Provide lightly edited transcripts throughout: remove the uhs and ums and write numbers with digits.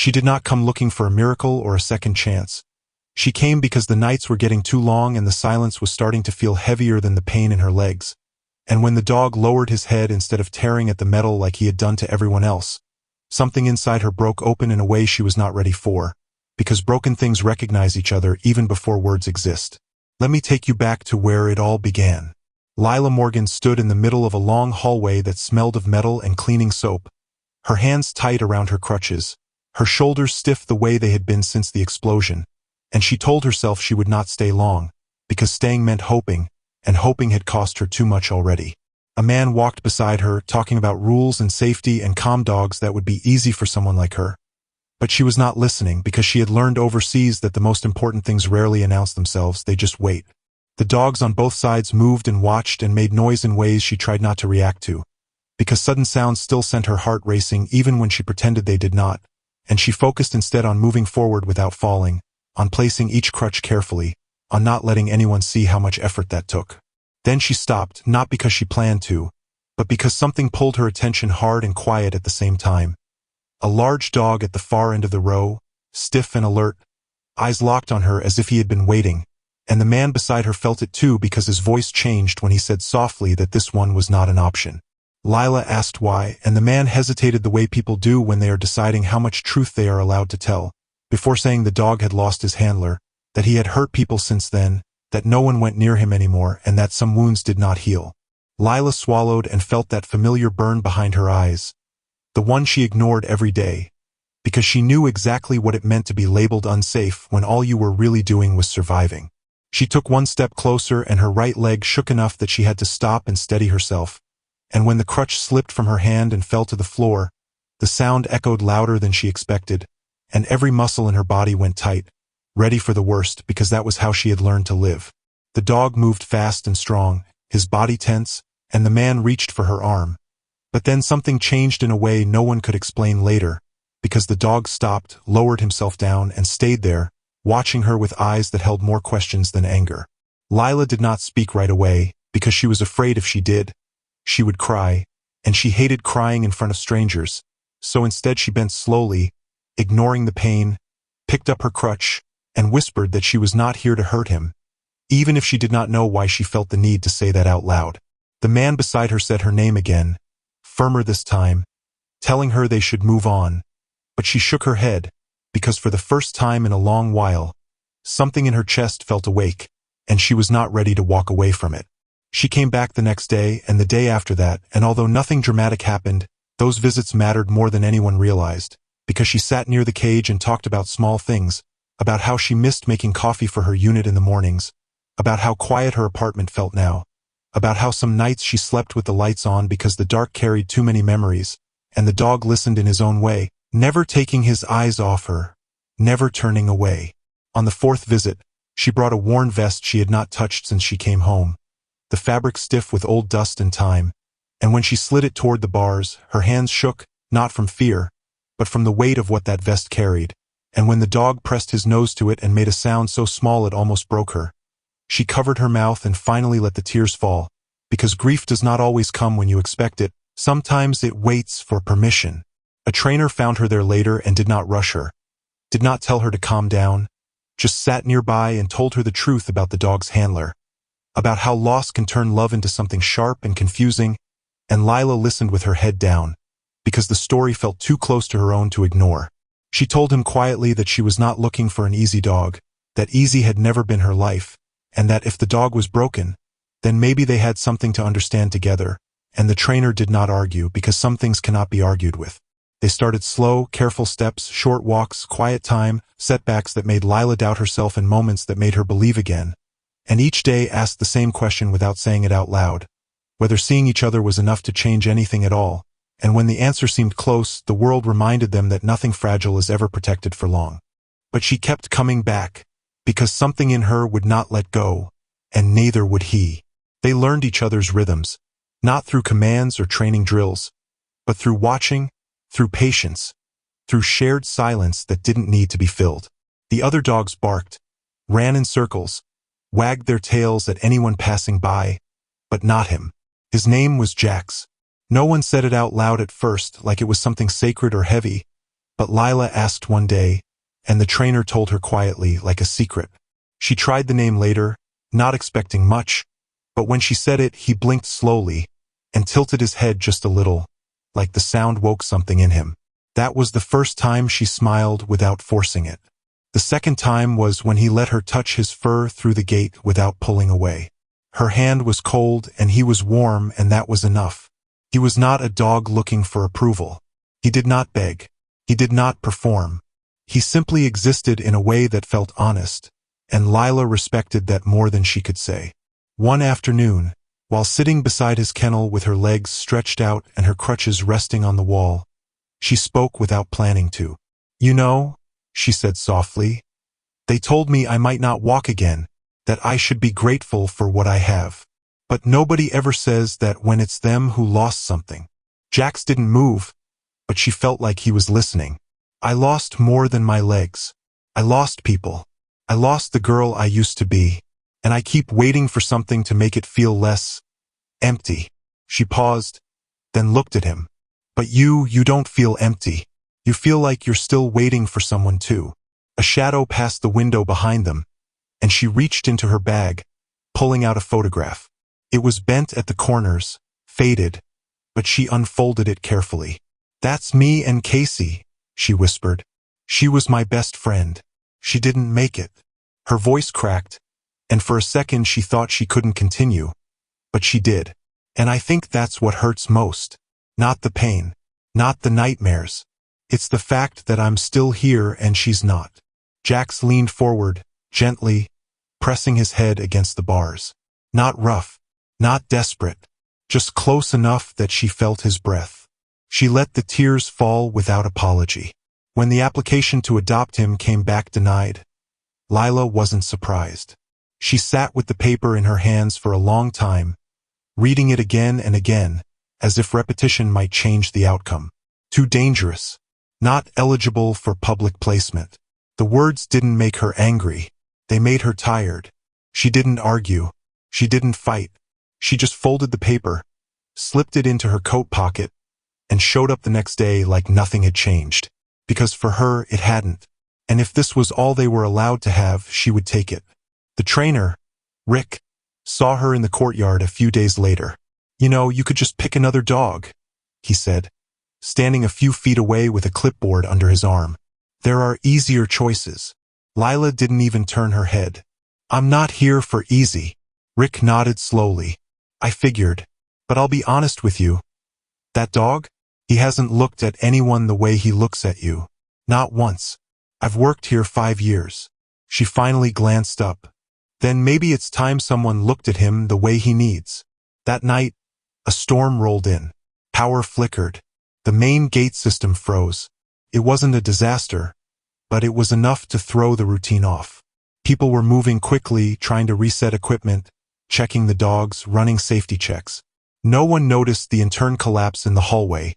She did not come looking for a miracle or a second chance. She came because the nights were getting too long and the silence was starting to feel heavier than the pain in her legs. And when the dog lowered his head instead of tearing at the metal like he had done to everyone else, something inside her broke open in a way she was not ready for, because broken things recognize each other even before words exist. Let me take you back to where it all began. Lila Morgan stood in the middle of a long hallway that smelled of metal and cleaning soap, her hands tight around her crutches, her shoulders stiff the way they had been since the explosion, and she told herself she would not stay long, because staying meant hoping, and hoping had cost her too much already. A man walked beside her, talking about rules and safety and calm dogs that would be easy for someone like her. But she was not listening because she had learned overseas that the most important things rarely announce themselves, they just wait. The dogs on both sides moved and watched and made noise in ways she tried not to react to, because sudden sounds still sent her heart racing even when she pretended they did not, and she focused instead on moving forward without falling, on placing each crutch carefully, on not letting anyone see how much effort that took. Then she stopped, not because she planned to, but because something pulled her attention hard and quiet at the same time. A large dog at the far end of the row, stiff and alert, eyes locked on her as if he had been waiting, and the man beside her felt it too because his voice changed when he said softly that this one was not an option. Lila asked why, and the man hesitated the way people do when they are deciding how much truth they are allowed to tell, before saying the dog had lost his handler, that he had hurt people since then, that no one went near him anymore, and that some wounds did not heal. Lila swallowed and felt that familiar burn behind her eyes, the one she ignored every day, because she knew exactly what it meant to be labeled unsafe when all you were really doing was surviving. She took one step closer and her right leg shook enough that she had to stop and steady herself, and when the crutch slipped from her hand and fell to the floor, the sound echoed louder than she expected, and every muscle in her body went tight, ready for the worst because that was how she had learned to live. The dog moved fast and strong, his body tense, and the man reached for her arm. But then something changed in a way no one could explain later, because the dog stopped, lowered himself down, and stayed there, watching her with eyes that held more questions than anger. Lila did not speak right away, because she was afraid if she did, she would cry, and she hated crying in front of strangers, so instead she bent slowly, ignoring the pain, picked up her crutch, and whispered that she was not here to hurt him, even if she did not know why she felt the need to say that out loud. The man beside her said her name again, firmer this time, telling her they should move on, but she shook her head, because for the first time in a long while, something in her chest felt awake, and she was not ready to walk away from it. She came back the next day and the day after that, and although nothing dramatic happened, those visits mattered more than anyone realized, because she sat near the cage and talked about small things, about how she missed making coffee for her unit in the mornings, about how quiet her apartment felt now, about how some nights she slept with the lights on because the dark carried too many memories, and the dog listened in his own way, never taking his eyes off her, never turning away. On the fourth visit, she brought a worn vest she had not touched since she came home, the fabric stiff with old dust and time, and when she slid it toward the bars, her hands shook, not from fear, but from the weight of what that vest carried, and when the dog pressed his nose to it and made a sound so small it almost broke her, she covered her mouth and finally let the tears fall, because grief does not always come when you expect it, sometimes it waits for permission. A trainer found her there later and did not rush her, did not tell her to calm down, just sat nearby and told her the truth about the dog's handler, about how loss can turn love into something sharp and confusing, and Lila listened with her head down, because the story felt too close to her own to ignore. She told him quietly that she was not looking for an easy dog, that easy had never been her life, and that if the dog was broken, then maybe they had something to understand together, and the trainer did not argue because some things cannot be argued with. They started slow, careful steps, short walks, quiet time, setbacks that made Lila doubt herself and moments that made her believe again, and each day asked the same question without saying it out loud, whether seeing each other was enough to change anything at all, and when the answer seemed close, the world reminded them that nothing fragile is ever protected for long. But she kept coming back, because something in her would not let go, and neither would he. They learned each other's rhythms, not through commands or training drills, but through watching, through patience, through shared silence that didn't need to be filled. The other dogs barked, ran in circles, wagged their tails at anyone passing by, but not him. His name was Jax. No one said it out loud at first, like it was something sacred or heavy, But Lila asked one day, and the trainer told her quietly, like a secret. She tried the name later, not expecting much, but when she said it, he blinked slowly and tilted his head just a little, like the sound woke something in him. That was the first time she smiled without forcing it. The second time was when he let her touch his fur through the gate without pulling away. Her hand was cold and he was warm, and that was enough. He was not a dog looking for approval. He did not beg. He did not perform. He simply existed in a way that felt honest, and Lila respected that more than she could say. One afternoon, while sitting beside his kennel with her legs stretched out and her crutches resting on the wall, she spoke without planning to. "You know," she said softly, "they told me I might not walk again, that I should be grateful for what I have. But nobody ever says that when it's them who lost something." Jax didn't move, but she felt like he was listening. "I lost more than my legs. I lost people. I lost the girl I used to be, and I keep waiting for something to make it feel less empty." She paused, then looked at him. "But you don't feel empty. You feel like you're still waiting for someone too." A shadow passed the window behind them, and she reached into her bag, pulling out a photograph. It was bent at the corners, faded, but she unfolded it carefully. "That's me and Casey," she whispered. "She was my best friend. She didn't make it." Her voice cracked, and for a second she thought she couldn't continue, but she did. "And I think that's what hurts most. Not the pain, not the nightmares. It's the fact that I'm still here and she's not." Jax leaned forward, gently, pressing his head against the bars. Not rough, not desperate, just close enough that she felt his breath. She let the tears fall without apology. When the application to adopt him came back denied, Lila wasn't surprised. She sat with the paper in her hands for a long time, reading it again and again, as if repetition might change the outcome. Too dangerous. Not eligible for public placement. The words didn't make her angry. They made her tired. She didn't argue. She didn't fight. She just folded the paper, slipped it into her coat pocket, and showed up the next day like nothing had changed. Because for her, it hadn't. And if this was all they were allowed to have, she would take it. The trainer, Rick, saw her in the courtyard a few days later. "You know, you could just pick another dog," he said, standing a few feet away with a clipboard under his arm. "There are easier choices." Lila didn't even turn her head. "I'm not here for easy." Rick nodded slowly. "I figured. But I'll be honest with you. That dog? He hasn't looked at anyone the way he looks at you. Not once. I've worked here 5 years." She finally glanced up. "Then maybe it's time someone looked at him the way he needs." That night, a storm rolled in. Power flickered. The main gate system froze. It wasn't a disaster, but it was enough to throw the routine off. People were moving quickly, trying to reset equipment, checking the dogs, running safety checks. No one noticed the intern collapse in the hallway.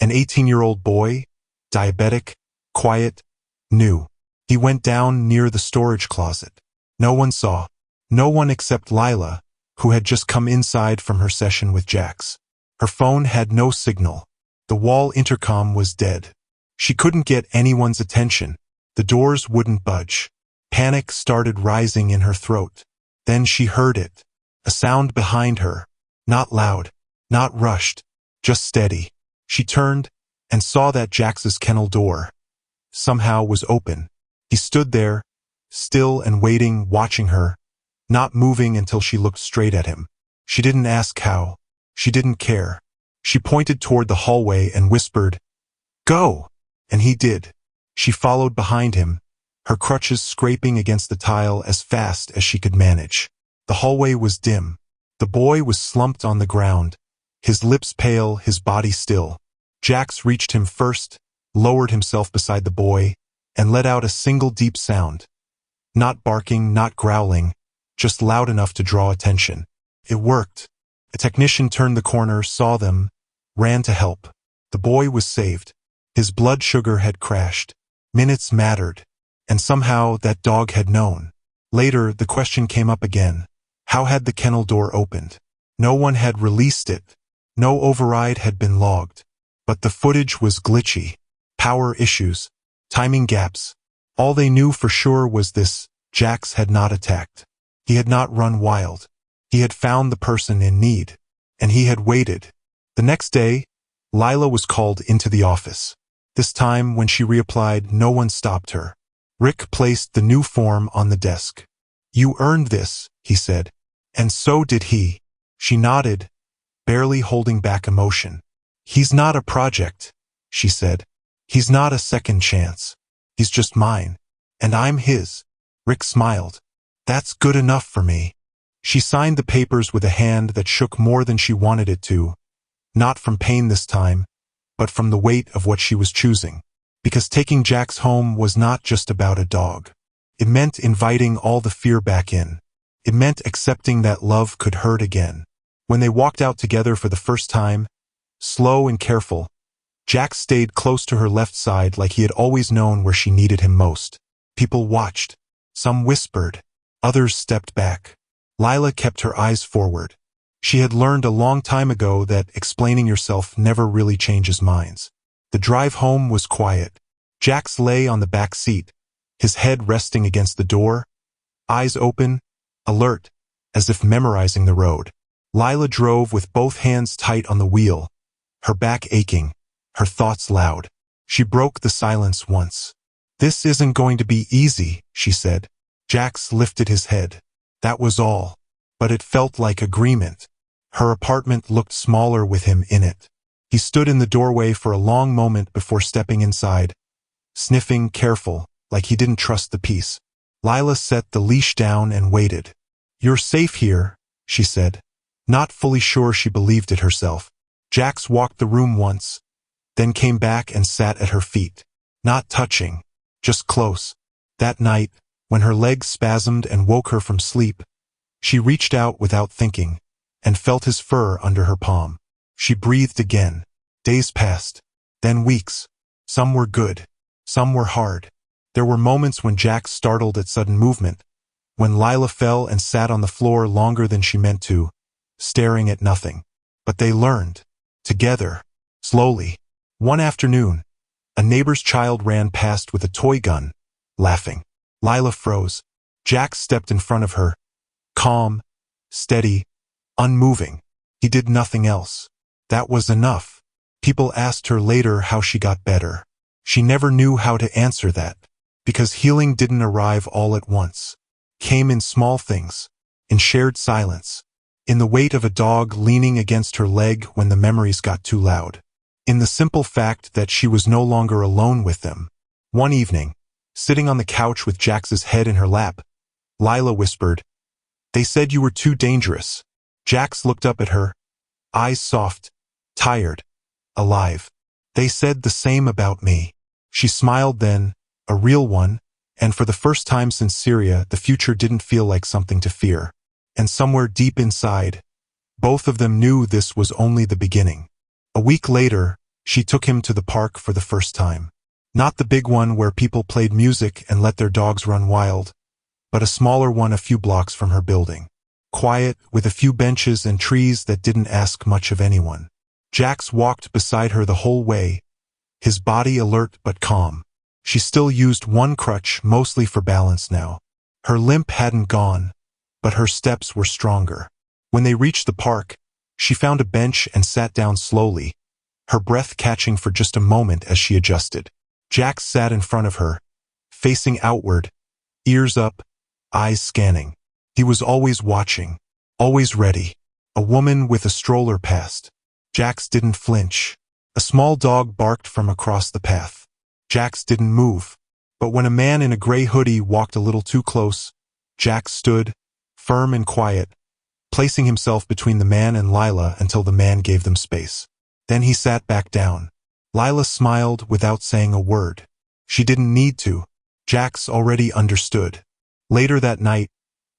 An 18-year-old boy, diabetic, quiet, new. He went down near the storage closet. No one saw. No one except Lila, who had just come inside from her session with Jax. Her phone had no signal. The wall intercom was dead. She couldn't get anyone's attention. The doors wouldn't budge. Panic started rising in her throat. Then she heard it. A sound behind her. Not loud, not rushed, just steady. She turned and saw that Jax's kennel door somehow was open. He stood there, still and waiting, watching her, not moving until she looked straight at him. She didn't ask how. She didn't care. She pointed toward the hallway and whispered, "Go!" And he did. She followed behind him, her crutches scraping against the tile as fast as she could manage. The hallway was dim. The boy was slumped on the ground, his lips pale, his body still. Jax reached him first, lowered himself beside the boy, and let out a single deep sound. Not barking, not growling, just loud enough to draw attention. It worked. A technician turned the corner, saw them, ran to help. The boy was saved. His blood sugar had crashed. Minutes mattered, and somehow that dog had known. Later, the question came up again. How had the kennel door opened? No one had released it. No override had been logged. But the footage was glitchy. power issues, timing gaps. All they knew for sure was this: Jax had not attacked. He had not run wild. He had found the person in need. And he had waited. The next day, Lila was called into the office. This time, when she reapplied, no one stopped her. Rick placed the new form on the desk. "You earned this," he said. "And so did he." She nodded, barely holding back emotion. "He's not a project," she said. "He's not a second chance. He's just mine. And I'm his." Rick smiled. "That's good enough for me." She signed the papers with a hand that shook more than she wanted it to, not from pain this time, but from the weight of what she was choosing. Because taking Jax home was not just about a dog. It meant inviting all the fear back in. It meant accepting that love could hurt again. When they walked out together for the first time, slow and careful, Jax stayed close to her left side like he had always known where she needed him most. People watched. Some whispered. Others stepped back. Lila kept her eyes forward. She had learned a long time ago that explaining yourself never really changes minds. The drive home was quiet. Jax lay on the back seat, his head resting against the door, eyes open, alert, as if memorizing the road. Lila drove with both hands tight on the wheel, her back aching, her thoughts loud. She broke the silence once. "This isn't going to be easy," she said. Jax lifted his head. That was all. But it felt like agreement. Her apartment looked smaller with him in it. He stood in the doorway for a long moment before stepping inside, sniffing, careful, like he didn't trust the peace. Lila set the leash down and waited. "You're safe here," she said, not fully sure she believed it herself. Jax walked the room once, then came back and sat at her feet. Not touching, just close. That night, when her legs spasmed and woke her from sleep, she reached out without thinking, and felt his fur under her palm. She breathed again. Days passed, then weeks. Some were good, some were hard. There were moments when Jax startled at sudden movement, when Lila fell and sat on the floor longer than she meant to, staring at nothing. But they learned, together, slowly. One afternoon, a neighbor's child ran past with a toy gun, laughing. Lila froze. Jax stepped in front of her, calm, steady, unmoving. He did nothing else. That was enough. People asked her later how she got better. She never knew how to answer that, because healing didn't arrive all at once. Came in small things, in shared silence, in the weight of a dog leaning against her leg when the memories got too loud, in the simple fact that she was no longer alone with them. One evening, sitting on the couch with Jax's head in her lap, Lila whispered, "They said you were too dangerous." Jax looked up at her, eyes soft, tired, alive. "They said the same about me." She smiled then, a real one, and for the first time since Syria, the future didn't feel like something to fear. And somewhere deep inside, both of them knew this was only the beginning. A week later, she took him to the park for the first time. Not the big one where people played music and let their dogs run wild, but a smaller one a few blocks from her building. Quiet, with a few benches and trees that didn't ask much of anyone. Jax walked beside her the whole way, his body alert but calm. She still used one crutch, mostly for balance now. Her limp hadn't gone, but her steps were stronger. When they reached the park, she found a bench and sat down slowly, her breath catching for just a moment as she adjusted. Jax sat in front of her, facing outward, ears up, eyes scanning. He was always watching, always ready. A woman with a stroller passed. Jax didn't flinch. A small dog barked from across the path. Jax didn't move. But when a man in a gray hoodie walked a little too close, Jax stood, firm and quiet, placing himself between the man and Lila until the man gave them space. Then he sat back down. Lila smiled without saying a word. She didn't need to. Jax already understood. Later that night,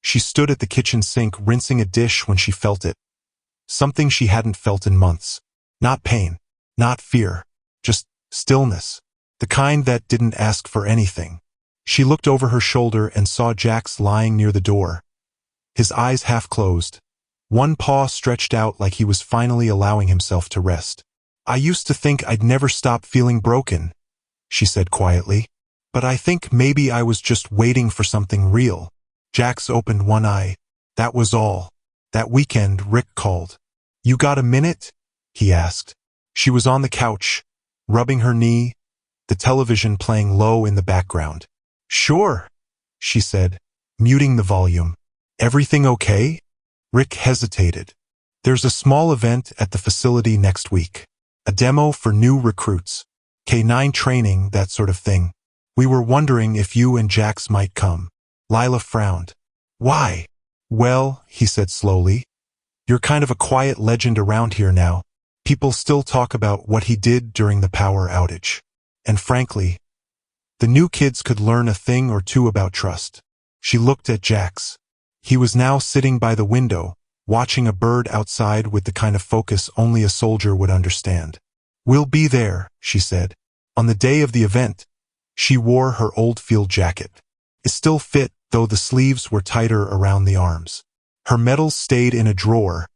she stood at the kitchen sink rinsing a dish when she felt it. Something she hadn't felt in months. Not pain, not fear, just stillness. The kind that didn't ask for anything. She looked over her shoulder and saw Jax lying near the door, his eyes half closed, one paw stretched out like he was finally allowing himself to rest. "I used to think I'd never stop feeling broken," she said quietly. But I think maybe I was just waiting for something real. Jax opened one eye. That was all. That weekend, Rick called. You got a minute? He asked. She was on the couch, rubbing her knee, the television playing low in the background. Sure, she said, muting the volume. Everything okay? Rick hesitated. There's a small event at the facility next week. A demo for new recruits. K9 training, that sort of thing. We were wondering if you and Jax might come. Lila frowned. Why? Well, he said slowly. You're kind of a quiet legend around here now. People still talk about what he did during the power outage. And frankly, the new kids could learn a thing or two about trust. She looked at Jax. He was now sitting by the window, watching a bird outside with the kind of focus only a soldier would understand. We'll be there, she said. On the day of the event, she wore her old field jacket. It still fit, though the sleeves were tighter around the arms. Her medals stayed in a drawer,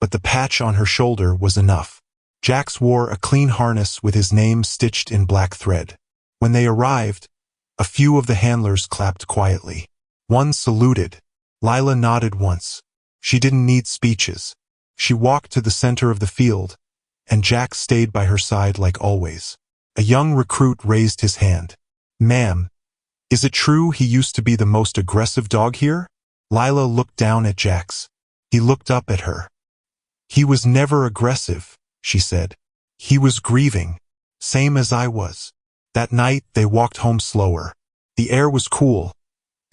but the patch on her shoulder was enough. Jax wore a clean harness with his name stitched in black thread. When they arrived, a few of the handlers clapped quietly. One saluted. Lila nodded once. She didn't need speeches. She walked to the center of the field, and Jax stayed by her side like always. A young recruit raised his hand. Ma'am, is it true he used to be the most aggressive dog here? Lila looked down at Jax. He looked up at her. He was never aggressive, she said. He was grieving, same as I was. That night they walked home slower. The air was cool,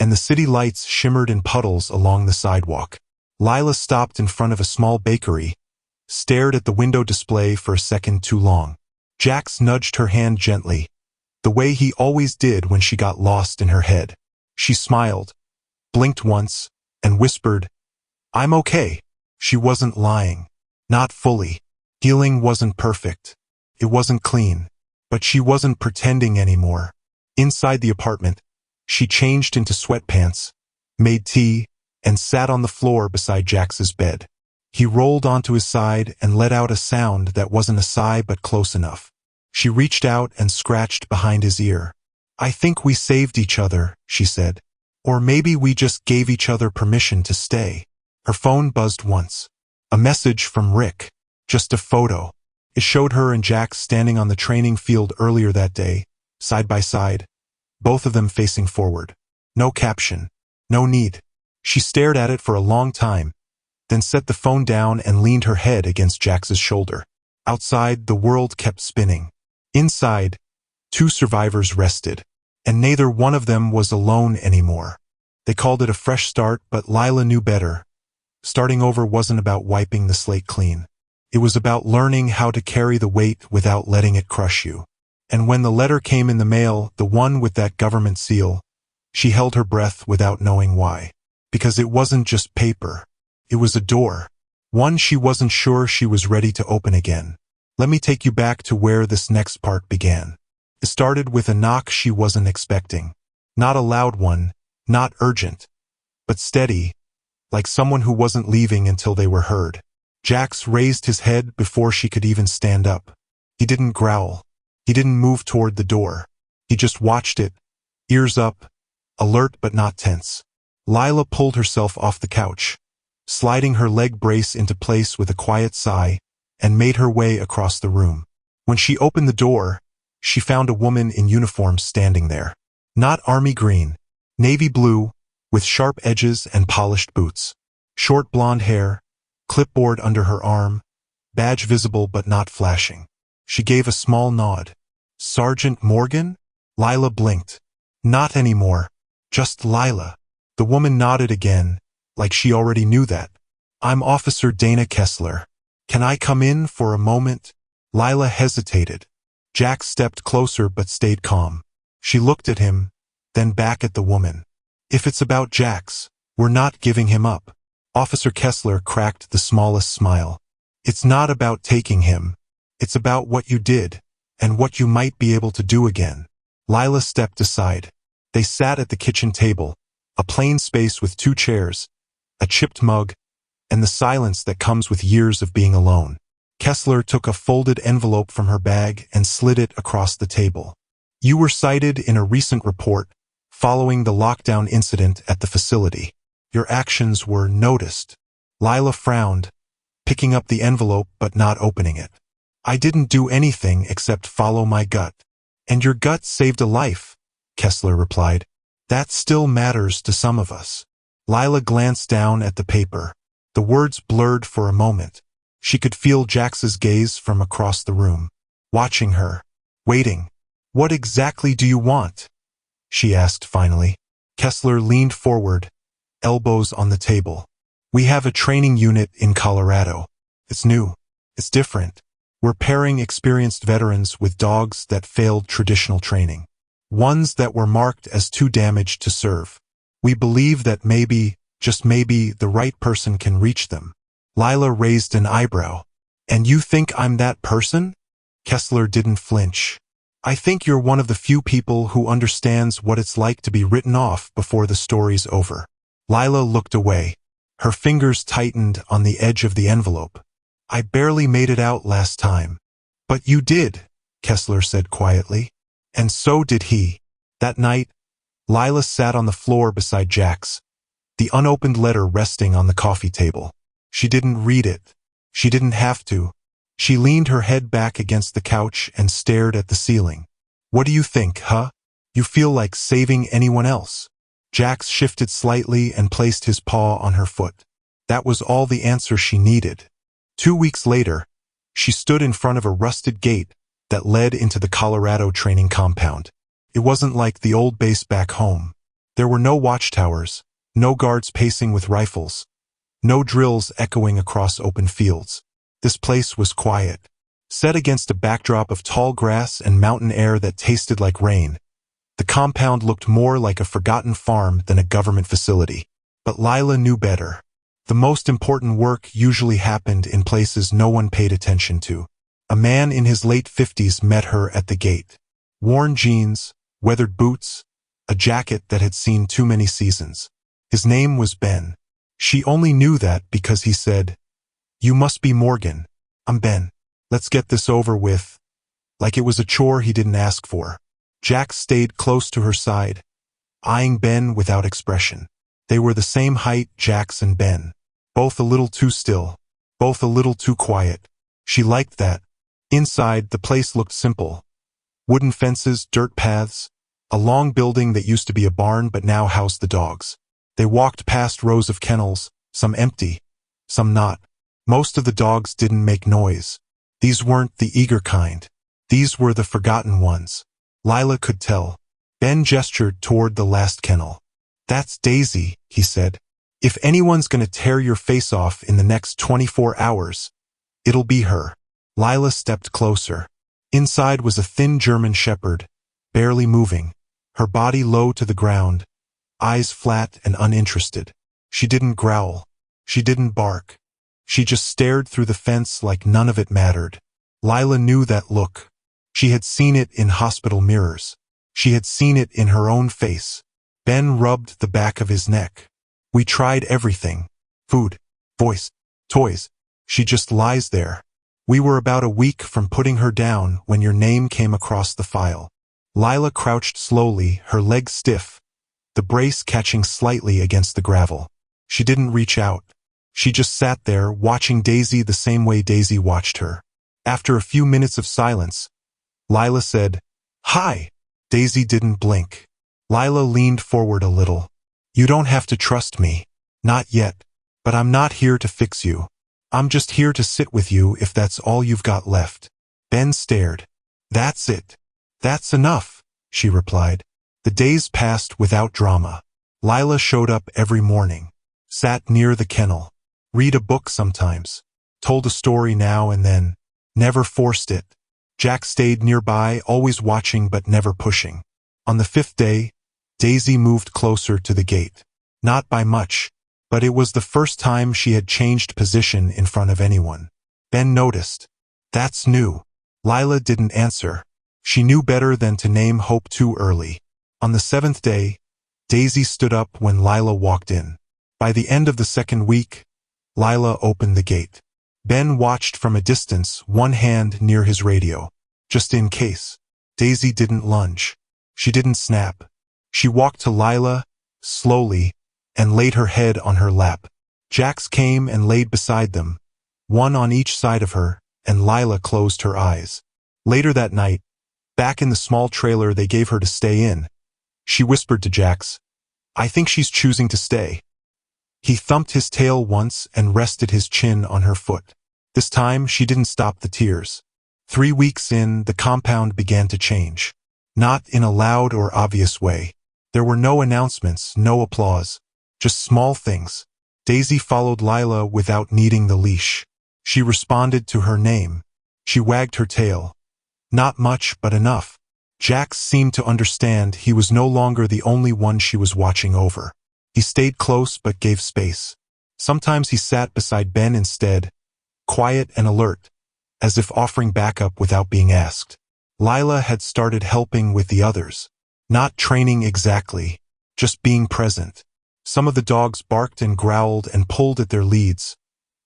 and the city lights shimmered in puddles along the sidewalk. Lila stopped in front of a small bakery, stared at the window display for a second too long. Jax nudged her hand gently, the way he always did when she got lost in her head. She smiled, blinked once, and whispered, I'm okay. She wasn't lying. Not fully. Healing wasn't perfect. It wasn't clean. But she wasn't pretending anymore. Inside the apartment, she changed into sweatpants, made tea, and sat on the floor beside Jax's bed. He rolled onto his side and let out a sound that wasn't a sigh but close enough. She reached out and scratched behind his ear. I think we saved each other, she said. Or maybe we just gave each other permission to stay. Her phone buzzed once. A message from Rick. Just a photo. It showed her and Jax standing on the training field earlier that day, side by side, both of them facing forward. No caption. No need. She stared at it for a long time, then set the phone down and leaned her head against Jax's shoulder. Outside, the world kept spinning. Inside, two survivors rested, and neither one of them was alone anymore. They called it a fresh start, but Lila knew better. Starting over wasn't about wiping the slate clean. It was about learning how to carry the weight without letting it crush you. And when the letter came in the mail, the one with that government seal, she held her breath without knowing why. Because it wasn't just paper. It was a door. One she wasn't sure she was ready to open again. Let me take you back to where this next part began. It started with a knock she wasn't expecting. Not a loud one, not urgent, but steady, like someone who wasn't leaving until they were heard. Jax raised his head before she could even stand up. He didn't growl. He didn't move toward the door. He just watched it, ears up, alert but not tense. Lila pulled herself off the couch, sliding her leg brace into place with a quiet sigh, and made her way across the room. When she opened the door, she found a woman in uniform standing there. Not army green, navy blue, with sharp edges and polished boots. Short blonde hair, clipboard under her arm, badge visible but not flashing. She gave a small nod. Sergeant Morgan? Lila blinked. Not anymore. Just Lila. The woman nodded again, like she already knew that. I'm Officer Dana Kessler. Can I come in for a moment? Lila hesitated. Jax stepped closer but stayed calm. She looked at him, then back at the woman. If it's about Jax, we're not giving him up. Officer Kessler cracked the smallest smile. It's not about taking him. It's about what you did, and what you might be able to do again. Lila stepped aside. They sat at the kitchen table, a plain space with 2 chairs, a chipped mug, and the silence that comes with years of being alone. Kessler took a folded envelope from her bag and slid it across the table. You were cited in a recent report following the lockdown incident at the facility. Your actions were noticed. Lila frowned, picking up the envelope but not opening it. I didn't do anything except follow my gut. And your gut saved a life, Kessler replied. That still matters to some of us. Lila glanced down at the paper. The words blurred for a moment. She could feel Jax's gaze from across the room, watching her, waiting. What exactly do you want? She asked finally. Kessler leaned forward, elbows on the table. We have a training unit in Colorado. It's new. It's different. We're pairing experienced veterans with dogs that failed traditional training. Ones that were marked as too damaged to serve. We believe that maybe, just maybe, the right person can reach them. Lila raised an eyebrow. And you think I'm that person? Kessler didn't flinch. I think you're one of the few people who understands what it's like to be written off before the story's over. Lila looked away. Her fingers tightened on the edge of the envelope. I barely made it out last time. But you did, Kessler said quietly. And so did he. That night, Lila sat on the floor beside Jax, the unopened letter resting on the coffee table. She didn't read it. She didn't have to. She leaned her head back against the couch and stared at the ceiling. What do you think, huh? You feel like saving anyone else? Jax shifted slightly and placed his paw on her foot. That was all the answer she needed. 2 weeks later, she stood in front of a rusted gate that led into the Colorado training compound. It wasn't like the old base back home. There were no watchtowers, no guards pacing with rifles, no drills echoing across open fields. This place was quiet. Set against a backdrop of tall grass and mountain air that tasted like rain, the compound looked more like a forgotten farm than a government facility. But Lila knew better. The most important work usually happened in places no one paid attention to. A man in his late 50s met her at the gate. Worn jeans, weathered boots, a jacket that had seen too many seasons. His name was Ben. She only knew that because he said, "You must be Morgan. I'm Ben. Let's get this over with." Like it was a chore he didn't ask for. Jax stayed close to her side, eyeing Ben without expression. They were the same height, Jax and Ben. Both a little too still, both a little too quiet. She liked that. Inside, the place looked simple. Wooden fences, dirt paths, a long building that used to be a barn but now housed the dogs. They walked past rows of kennels, some empty, some not. Most of the dogs didn't make noise. These weren't the eager kind. These were the forgotten ones. Lila could tell. Ben gestured toward the last kennel. "That's Daisy," he said. "If anyone's gonna tear your face off in the next 24 hours, it'll be her." Lila stepped closer. Inside was a thin German shepherd, barely moving, her body low to the ground, eyes flat and uninterested. She didn't growl. She didn't bark. She just stared through the fence like none of it mattered. Lila knew that look. She had seen it in hospital mirrors. She had seen it in her own face. Ben rubbed the back of his neck. "We tried everything. Food, voice, toys. She just lies there. We were about a week from putting her down when your name came across the file." Lila crouched slowly, her legs stiff, the brace catching slightly against the gravel. She didn't reach out. She just sat there, watching Daisy the same way Daisy watched her. After a few minutes of silence, Lila said, "Hi." Daisy didn't blink. Lila leaned forward a little. "You don't have to trust me. Not yet. But I'm not here to fix you. I'm just here to sit with you if that's all you've got left." Ben stared. "That's it. That's enough," she replied. The days passed without drama. Lila showed up every morning, sat near the kennel, read a book sometimes, told a story now and then, never forced it. Jack stayed nearby, always watching but never pushing. On the 5th day, Daisy moved closer to the gate. Not by much, but it was the first time she had changed position in front of anyone. Ben noticed. "That's new." Lila didn't answer. She knew better than to name hope too early. On the 7th day, Daisy stood up when Lila walked in. By the end of the 2nd week, Lila opened the gate. Ben watched from a distance, one hand near his radio. Just in case. Daisy didn't lunge. She didn't snap. She walked to Lila, slowly, and laid her head on her lap. Jax came and laid beside them, one on each side of her, and Lila closed her eyes. Later that night, back in the small trailer they gave her to stay in, she whispered to Jax, "I think she's choosing to stay." He thumped his tail once and rested his chin on her foot. This time, she didn't stop the tears. 3 weeks in, the compound began to change. Not in a loud or obvious way. There were no announcements, no applause. Just small things. Daisy followed Lila without needing the leash. She responded to her name. She wagged her tail. Not much, but enough. Jax seemed to understand he was no longer the only one she was watching over. He stayed close but gave space. Sometimes he sat beside Ben instead, quiet and alert, as if offering backup without being asked. Lila had started helping with the others. Not training exactly, just being present. Some of the dogs barked and growled and pulled at their leads,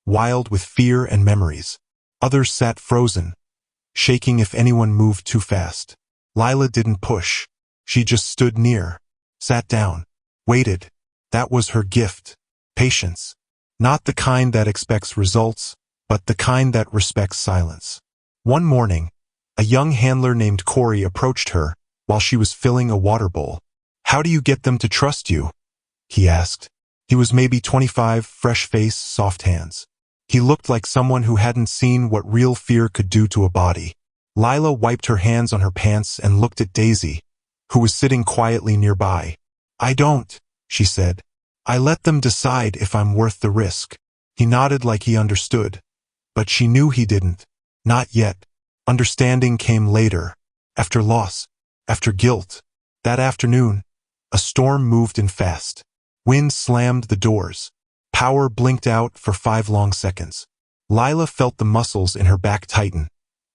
wild with fear and memories. Others sat frozen, shaking if anyone moved too fast. Lila didn't push. She just stood near, sat down, waited. That was her gift. Patience. Not the kind that expects results, but the kind that respects silence. One morning, a young handler named Corey approached her while she was filling a water bowl. "How do you get them to trust you?" he asked. He was maybe 25, fresh face, soft hands. He looked like someone who hadn't seen what real fear could do to a body. Lila wiped her hands on her pants and looked at Daisy, who was sitting quietly nearby. "I don't," she said. "I let them decide if I'm worth the risk." He nodded like he understood, but she knew he didn't. Not yet. Understanding came later, after loss, after guilt. That afternoon, a storm moved in fast. Wind slammed the doors. Power blinked out for 5 long seconds. Lila felt the muscles in her back tighten.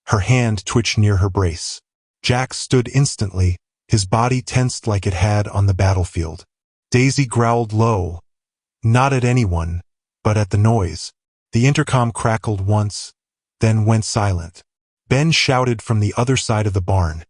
Her hand twitched near her brace. Jax stood instantly, his body tensed like it had on the battlefield. Daisy growled low, not at anyone, but at the noise. The intercom crackled once, then went silent. Ben shouted from the other side of the barn.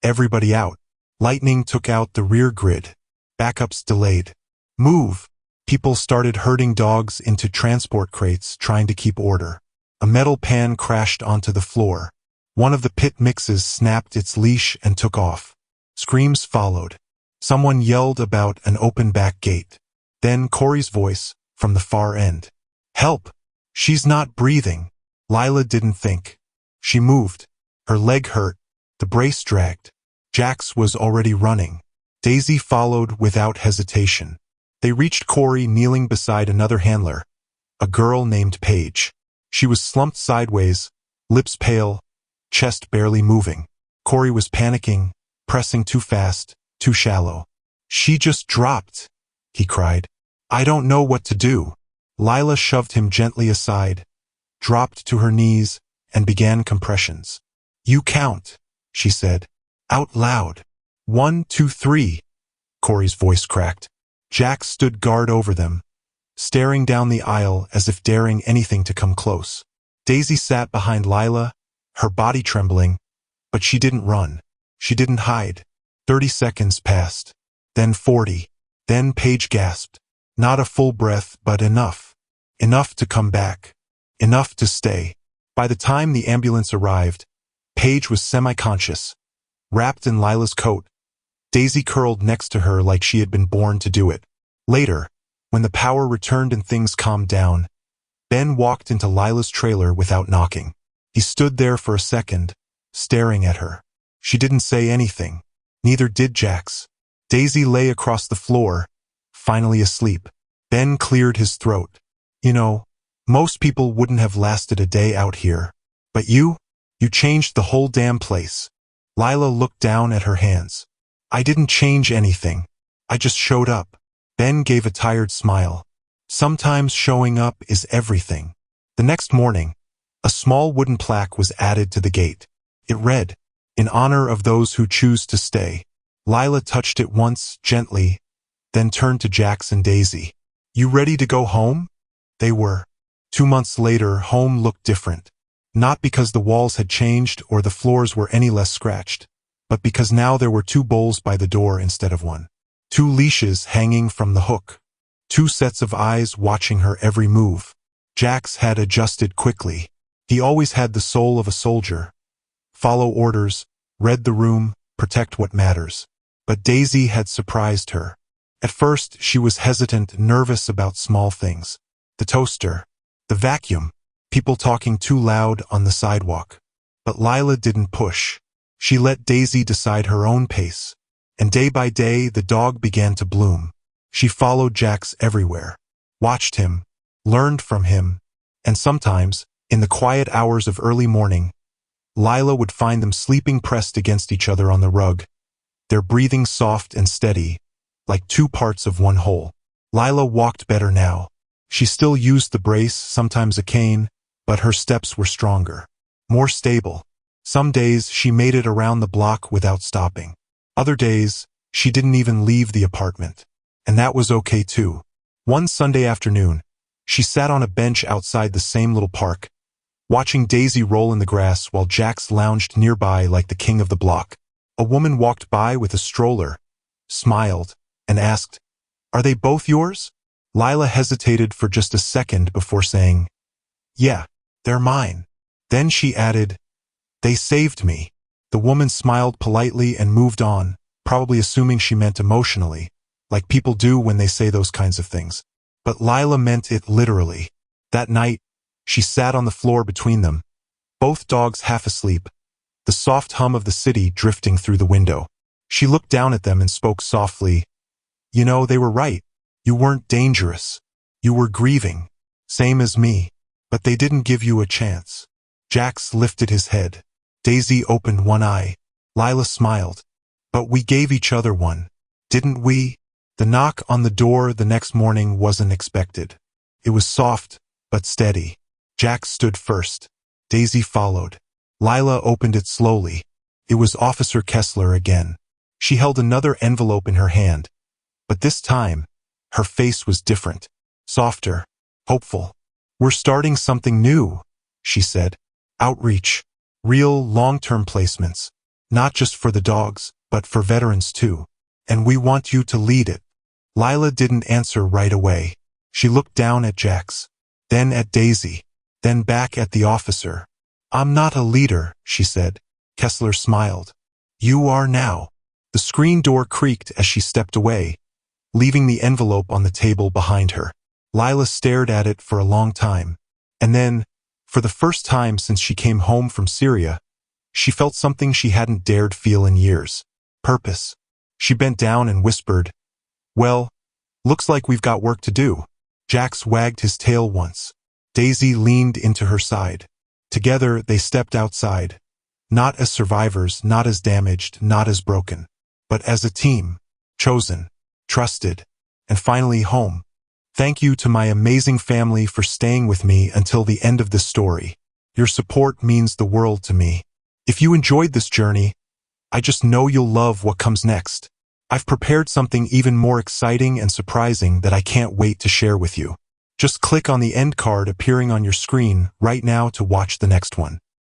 "Everybody out." Lightning took out the rear grid. Backups delayed. "Move." People started herding dogs into transport crates, trying to keep order. A metal pan crashed onto the floor. One of the pit mixes snapped its leash and took off. Screams followed. Someone yelled about an open back gate. Then Corey's voice, from the far end. "Help! She's not breathing." Lila didn't think. She moved. Her leg hurt. The brace dragged. Jax was already running. Daisy followed without hesitation. They reached Corey kneeling beside another handler, a girl named Paige. She was slumped sideways, lips pale, chest barely moving. Corey was panicking, pressing too fast, too shallow. "She just dropped," he cried. "I don't know what to do." Lila shoved him gently aside, dropped to her knees, and began compressions. "You count," she said, out loud. 1, 2, 3. Corey's voice cracked. Jax stood guard over them, staring down the aisle as if daring anything to come close. Daisy sat behind Lila, her body trembling, but she didn't run. She didn't hide. 30 seconds passed, then 40. Then Paige gasped. Not a full breath, but enough. Enough to come back. Enough to stay. By the time the ambulance arrived, Paige was semi-conscious, wrapped in Lila's coat. Daisy curled next to her like she had been born to do it. Later, when the power returned and things calmed down, Ben walked into Lila's trailer without knocking. He stood there for a second, staring at her. She didn't say anything. Neither did Jax. Daisy lay across the floor, finally asleep. Ben cleared his throat. "You know, most people wouldn't have lasted a day out here. But you changed the whole damn place." Lila looked down at her hands. "I didn't change anything. I just showed up." Ben gave a tired smile. "Sometimes showing up is everything." The next morning, a small wooden plaque was added to the gate. It read, "In honor of those who choose to stay." Lila touched it once, gently, then turned to Jax and Daisy. "You ready to go home?" They were. 2 months later, home looked different. Not because the walls had changed or the floors were any less scratched, but because now there were 2 bowls by the door instead of 1. 2 leashes hanging from the hook. 2 sets of eyes watching her every move. Jax had adjusted quickly. He always had the soul of a soldier. Follow orders, read the room, protect what matters. But Daisy had surprised her. At first, she was hesitant, nervous about small things. The toaster, the vacuum, people talking too loud on the sidewalk. But Lila didn't push. She let Daisy decide her own pace. And day by day, the dog began to bloom. She followed Jax everywhere, watched him, learned from him, and sometimes, in the quiet hours of early morning, Lila would find them sleeping pressed against each other on the rug, their breathing soft and steady, like 2 parts of one whole. Lila walked better now. She still used the brace, sometimes a cane, but her steps were stronger, more stable. Some days she made it around the block without stopping. Other days, she didn't even leave the apartment. And that was okay too. One Sunday afternoon, she sat on a bench outside the same little park, watching Daisy roll in the grass while Jax lounged nearby like the king of the block. A woman walked by with a stroller, smiled, and asked, "Are they both yours?" Lila hesitated for just a second before saying, "Yeah, they're mine." Then she added, "They saved me." The woman smiled politely and moved on, probably assuming she meant emotionally, like people do when they say those kinds of things. But Lila meant it literally. That night, she sat on the floor between them, both dogs half asleep, the soft hum of the city drifting through the window. She looked down at them and spoke softly. "You know, they were right. You weren't dangerous. You were grieving, same as me, but they didn't give you a chance." Jax lifted his head. Daisy opened one eye. Lila smiled. "But we gave each other one, didn't we?" The knock on the door the next morning wasn't expected. It was soft, but steady. Jax stood first. Daisy followed. Lila opened it slowly. It was Officer Kessler again. She held another envelope in her hand, but this time, her face was different, softer, hopeful. "We're starting something new," she said. "Outreach. Real long-term placements. Not just for the dogs, but for veterans too. And we want you to lead it." Lila didn't answer right away. She looked down at Jax, then at Daisy, then back at the officer. "I'm not a leader," she said. Kessler smiled. "You are now." The screen door creaked as she stepped away, leaving the envelope on the table behind her. Lila stared at it for a long time. And then, for the first time since she came home from Syria, she felt something she hadn't dared feel in years. Purpose. She bent down and whispered, "Well, looks like we've got work to do." Jax wagged his tail once. Daisy leaned into her side. Together, they stepped outside. Not as survivors, not as damaged, not as broken, but as a team, chosen, trusted, and finally home. Thank you to my amazing family for staying with me until the end of this story. Your support means the world to me. If you enjoyed this journey, I just know you'll love what comes next. I've prepared something even more exciting and surprising that I can't wait to share with you. Just click on the end card appearing on your screen right now to watch the next one.